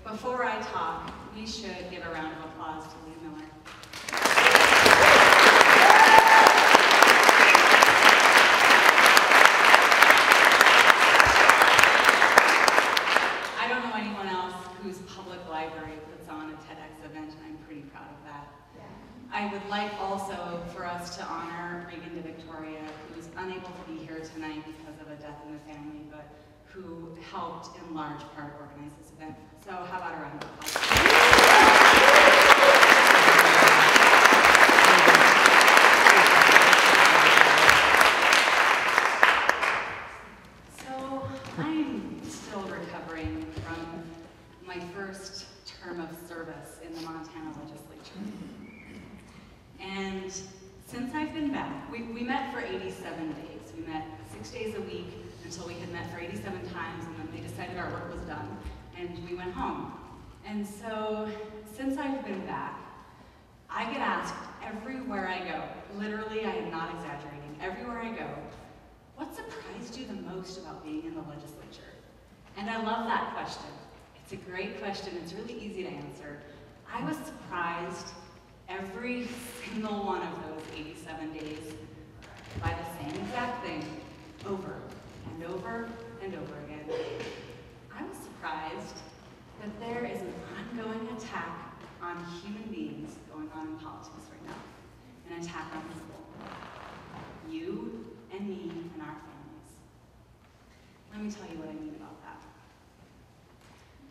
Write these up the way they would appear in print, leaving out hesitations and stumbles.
Before I talk, we should give a round of applause to Lee Miller. I don't know anyone else whose public library puts on a TEDx event, and I'm pretty proud of that. I would like also for us to honor Regan de Victoria, who is unable to be here tonight because of a death in the family, but who helped in large part organize this event. So how about a round of applause? So I'm still recovering from my first term of service in the Montana legislature. And since I've been back, we met for 87 days. We met 6 days a week until we had met for 87 times, and then they decided our work was done, and we went home. And so, since I've been back, I get asked everywhere I go, literally, I am not exaggerating, everywhere I go, what surprised you the most about being in the legislature? And I love that question. It's a great question, it's really easy to answer. I was surprised every single one of those 87 days by the same exact thing, over and over and over again. I was surprised that there is an ongoing attack on human beings going on in politics right now. An attack on people. You and me and our families. Let me tell you what I mean about that.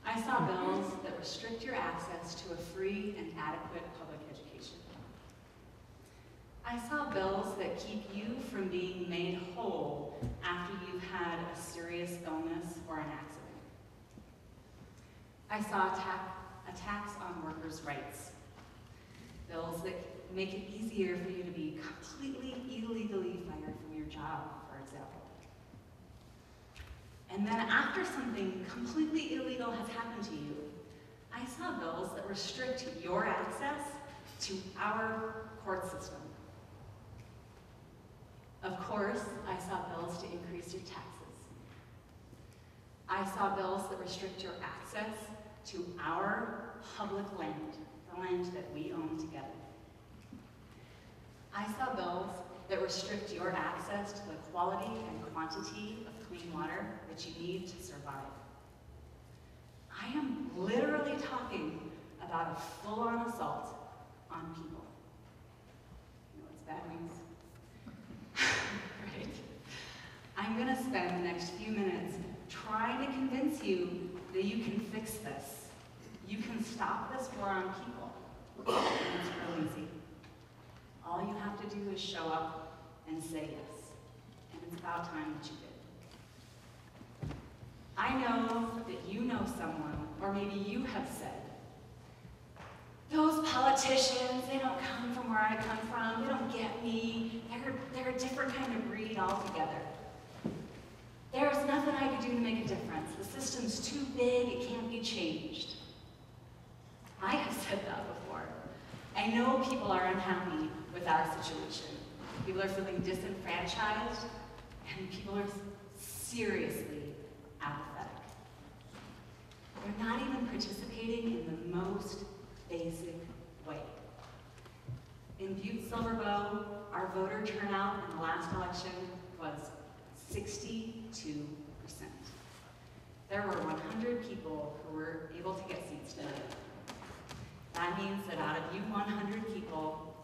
I saw bills that restrict your access to a free and adequate public education. I saw bills that keep you from being made whole after you've had a serious illness or an accident. I saw attacks on workers' rights. Bills that make it easier for you to be completely illegally fired from your job, for example. And then after something completely illegal has happened to you, I saw bills that restrict your access to our court system. Of course, I saw bills to increase your taxes. I saw bills that restrict your access to our public land, the land that we own together. I saw bills that restrict your access to the quality and quantity of clean water that you need to survive. I am literally talking about a full-on assault on people. You know what's bad news? Right? I'm going to spend the next few minutes trying to convince you that you can fix this. You can stop this war on people. And it's real easy. All you have to do is show up and say yes. And it's about time that you did. I know that you know someone, or maybe you have said, those politicians, they don't come from where I come from, they don't get me, they're a different kind of breed altogether. There's nothing I could do to make a difference. The system's too big, it can't be changed. I have said that before. I know people are unhappy with our situation. People are feeling disenfranchised, and people are seriously apathetic. They're not even participating in the most basic way. In Butte Silver Bow, our voter turnout in the last election was 62%. There were 100 people who were able to get seats tonight. That means that out of you 100 people,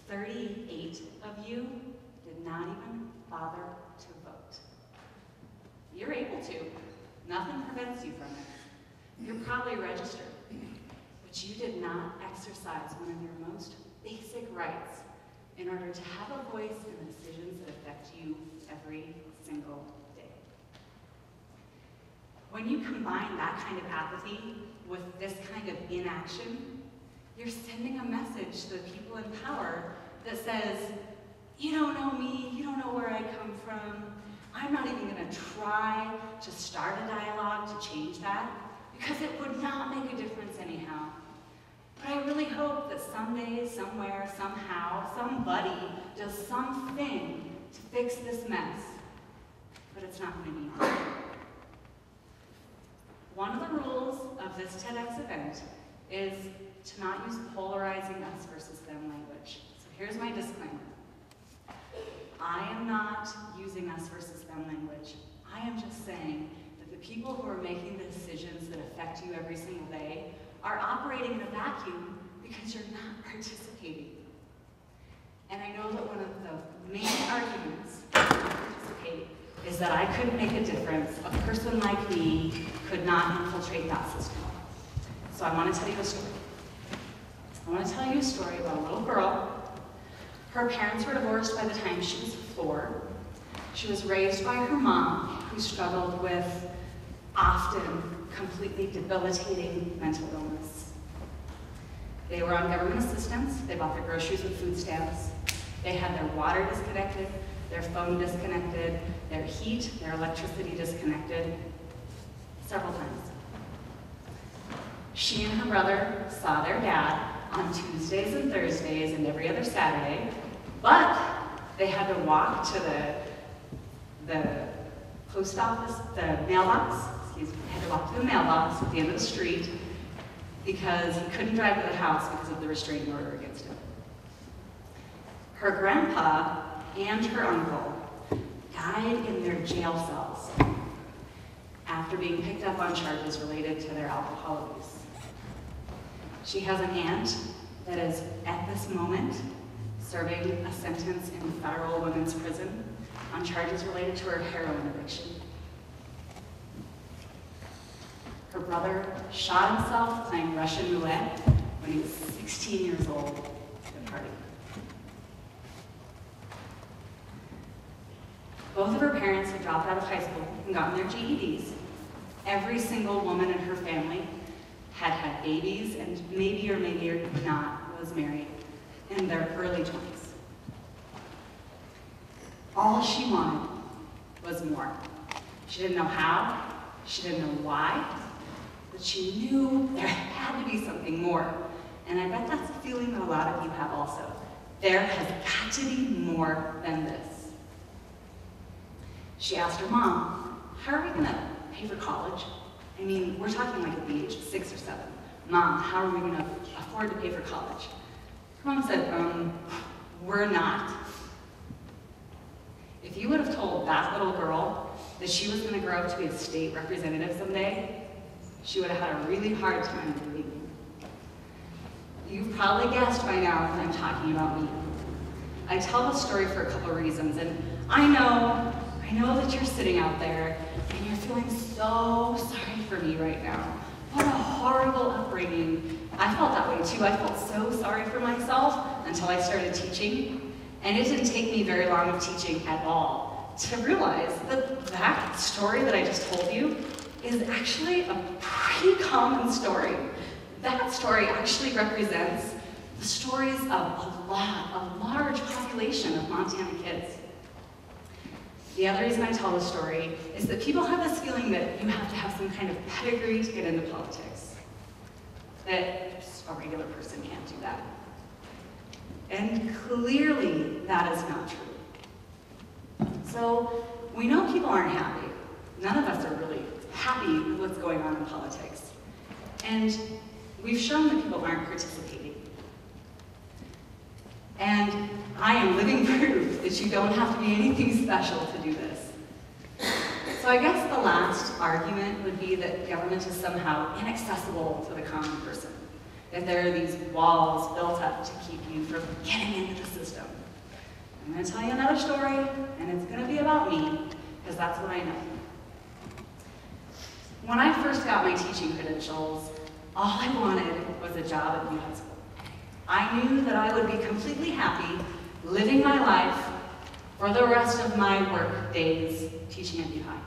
38 of you did not even bother to vote. You're able to. Nothing prevents you from it. You're probably registered, but you did not exercise one of your most basic rights in order to have a voice in the decisions that affect you every single day. When you combine that kind of apathy with this kind of inaction, you're sending a message to the people in power that says, you don't know me, you don't know where I come from, I'm not even going to try to start a dialogue to change that, because it would not make a difference anyhow. But I really hope that someday, somewhere, somehow, somebody does something to fix this mess. But it's not going to be easy. One of the rules of this TEDx event is to not use polarizing us versus them language. So here's my disclaimer. I am not using us versus them language. I am just saying that the people who are making the decisions that affect you every single day are operating in a vacuum because you're not participating. And I know that one of the main arguments to participate is that I couldn't make a difference. A person like me could not infiltrate that system. So I want to tell you a story. I want to tell you a story about a little girl. Her parents were divorced by the time she was 4. She was raised by her mom, who struggled with often completely debilitating mental illness. They were on government assistance. They bought their groceries with food stamps. They had their water disconnected, their phone disconnected, their heat, their electricity disconnected several times. She and her brother saw their dad on Tuesdays and Thursdays and every other Saturday, but they had to walk to the post office, the mailbox, excuse me, they had to walk to the mailbox at the end of the street because he couldn't drive to the house because of the restraining order against him. Her grandpa and her uncle died in their jail cells after being picked up on charges related to their alcohol abuse. She has an aunt that is, at this moment, serving a sentence in federal women's prison on charges related to her heroin addiction. Her brother shot himself playing Russian roulette when he was 16 years old at a party. Both of her parents had dropped out of high school and gotten their GEDs. Every single woman in her family had had babies and maybe or maybe not was married in their early 20s. All she wanted was more. She didn't know how, she didn't know why, but she knew there had to be something more. And I bet that's a feeling that a lot of you have also. There has got to be more than this. She asked her mom, how are we gonna pay for college? I mean, we're talking like at the age of 6 or 7. Mom, how are we gonna afford to pay for college? Her mom said, we're not. If you would have told that little girl that she was gonna grow up to be a state representative someday, she would have had a really hard time believing. You've probably guessed by now that I'm talking about me. I tell this story for a couple of reasons, and I know that you're sitting out there and you're feeling so sorry for me right now. What a horrible upbringing. I felt that way too. I felt so sorry for myself until I started teaching. And it didn't take me very long of teaching at all to realize that that story that I just told you is actually a pretty common story. That story actually represents the stories of a large population of Montana kids. The other reason I tell this story is that people have this feeling that you have to have some kind of pedigree to get into politics. That just a regular person can't do that. And clearly, that is not true. So, we know people aren't happy. None of us are really happy with what's going on in politics. And we've shown that people aren't participating. And I am living proof that you don't have to be anything special to do this. So I guess the last argument would be that government is somehow inaccessible to the common person. That there are these walls built up to keep you from getting into the system. I'm going to tell you another story, and it's going to be about me, because that's what I know. When I first got my teaching credentials, all I wanted was a job at Butte High School. I knew that I would be completely happy living my life for the rest of my work days teaching at Butte High.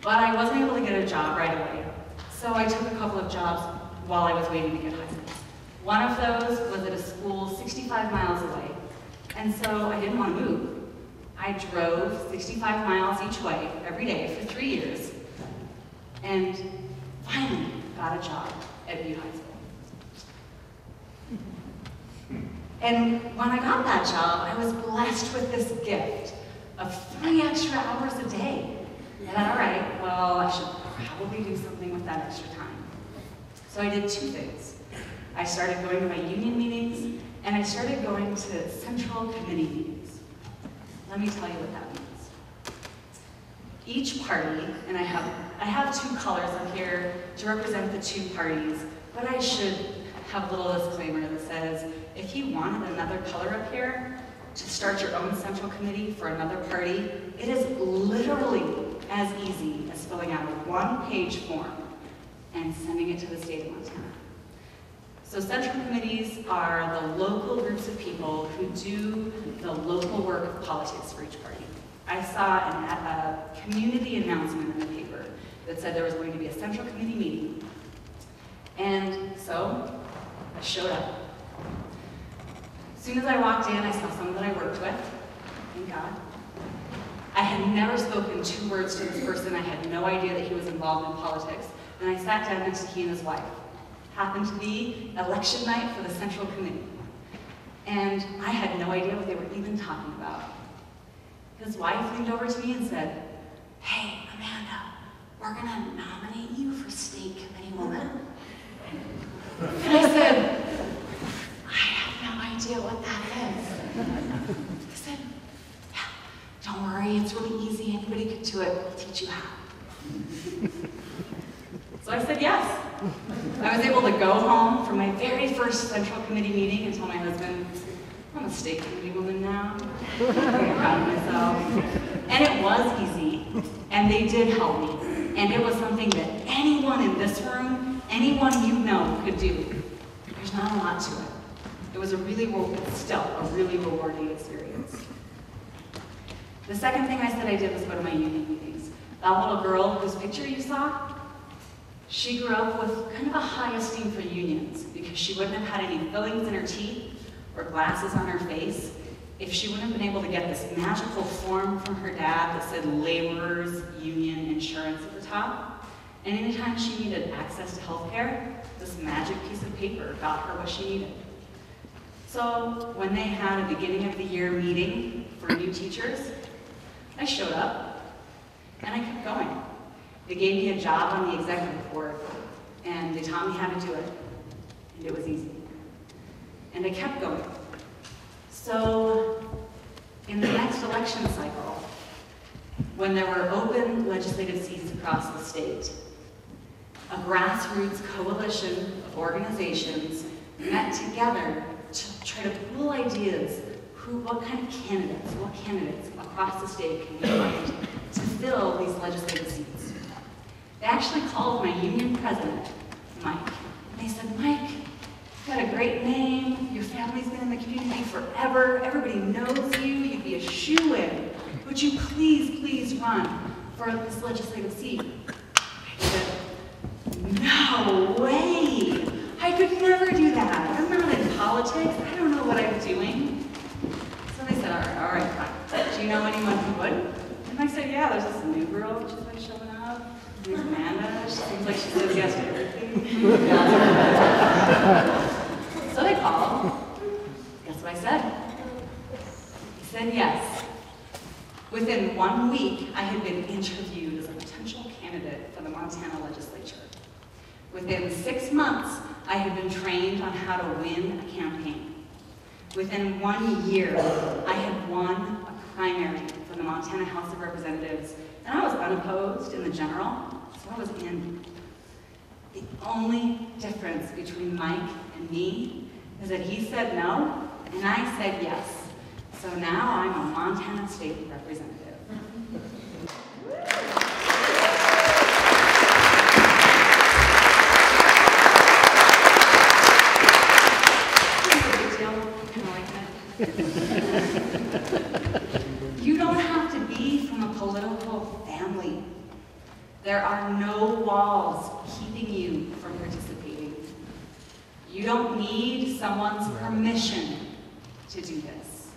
But I wasn't able to get a job right away, so I took a couple of jobs while I was waiting to get high school. One of those was at a school 65 miles away, and so I didn't want to move. I drove 65 miles each way every day for 3 years, and finally got a job at Butte High School. And when I got that job, I was blessed with this gift of 3 extra hours a day. And all right, well, I should probably do something with that extra time. So I did two things. I started going to my union meetings, and I started going to central committee meetings. Let me tell you what that means. Each party, and I have two colors up here to represent the two parties, but I should have a little disclaimer that says, if you wanted another color up here to start your own central committee for another party, it is literally as easy as filling out a one-page form and sending it to the state of Montana. So central committees are the local groups of people who do the local work of politics for each party. I saw a community announcement in the paper that said there was going to be a central committee meeting. And so I showed up. As soon as I walked in, I saw someone that I worked with, thank God. I had never spoken 2 words to this person. I had no idea that he was involved in politics. And I sat down next to he and his wife. Happened to be election night for the central committee. And I had no idea what they were even talking about. His wife leaned over to me and said, "Hey, Amanda, we're gonna nominate you for state committee woman." And I said, "I have no idea what that is." I said, "Yeah, don't worry, it's really easy, anybody could do it, we'll teach you how." So I said yes. I was able to go home from my very first central committee meeting and tell my husband, "I'm a state committee woman now." I'm very proud of myself. And it was easy, and they did help me. And it was something that anyone in this room, anyone you know could do. There's not a lot to it. It was still a really rewarding experience. The second thing I said I did was go to my union meetings. That little girl whose picture you saw, she grew up with kind of a high esteem for unions because she wouldn't have had any fillings in her teeth or glasses on her face if she wouldn't have been able to get this magical form from her dad that said laborers union insurance at the top. And anytime she needed access to health care, this magic piece of paper got her what she needed. So when they had a beginning of the year meeting for new teachers, I showed up and I kept going. They gave me a job on the executive board, and they taught me how to do it, and it was easy. And I kept going. So in the next election cycle, when there were open legislative seats across the state, a grassroots coalition of organizations met together to try to pool ideas, what candidates across the state can we find to fill these legislative seats. They actually called my union president, Mike, and they said, "Mike, you've got a great name, your family's been in the community forever, everybody knows you, you'd be a shoo-in. Would you please run for this legislative seat?" I said, "No way! I could never do that. I'm not in politics, I don't know what I'm doing." So they said, all right, fine. Do you know anyone who would? And I said, "Yeah, there's this new girl, she's been showing up. There's Amanda, she seems like she says yes to everything." So they called. Guess what I said? I said yes. Within 1 week, I had been interviewed as a potential candidate for the Montana legislature. Within 6 months, I had been trained on how to win a campaign. Within 1 year, I had won a primary for the Montana House of Representatives, and I was unopposed in the general, so I was in. The only difference between Mike and me is that he said no, and I said yes. So now I'm a Montana State Representative. You don't have to be from a political family. There are no walls keeping you from participating. You don't need someone's permission to do this.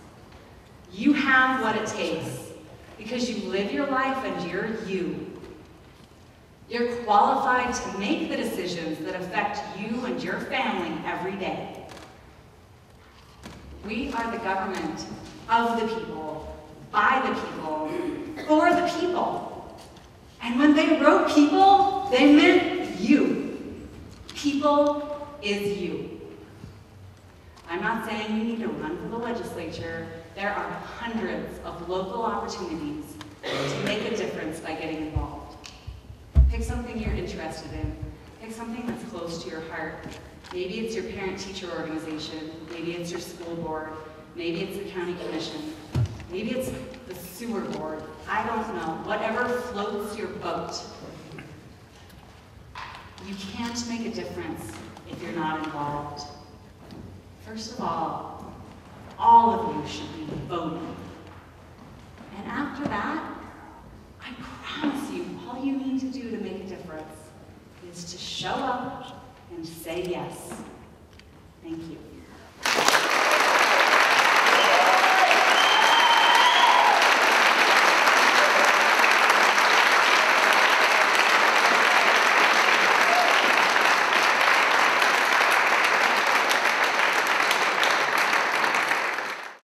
You have what it takes because you live your life and you're you. You're qualified to make the decisions that affect you and your family every day. We are the government of the people, by the people, for the people. And when they wrote people, they meant you. People. people is you. I'm not saying you need to run for the legislature. There are hundreds of local opportunities to make a difference by getting involved. Pick something you're interested in. Pick something that's close to your heart. Maybe it's your parent-teacher organization. Maybe it's your school board. Maybe it's the county commission. Maybe it's the sewer board. I don't know. Whatever floats your boat. You can't make a difference if you're not involved. First of all of you should be voting. And after that, I promise you, all you need to do to make a difference is to show up and say yes.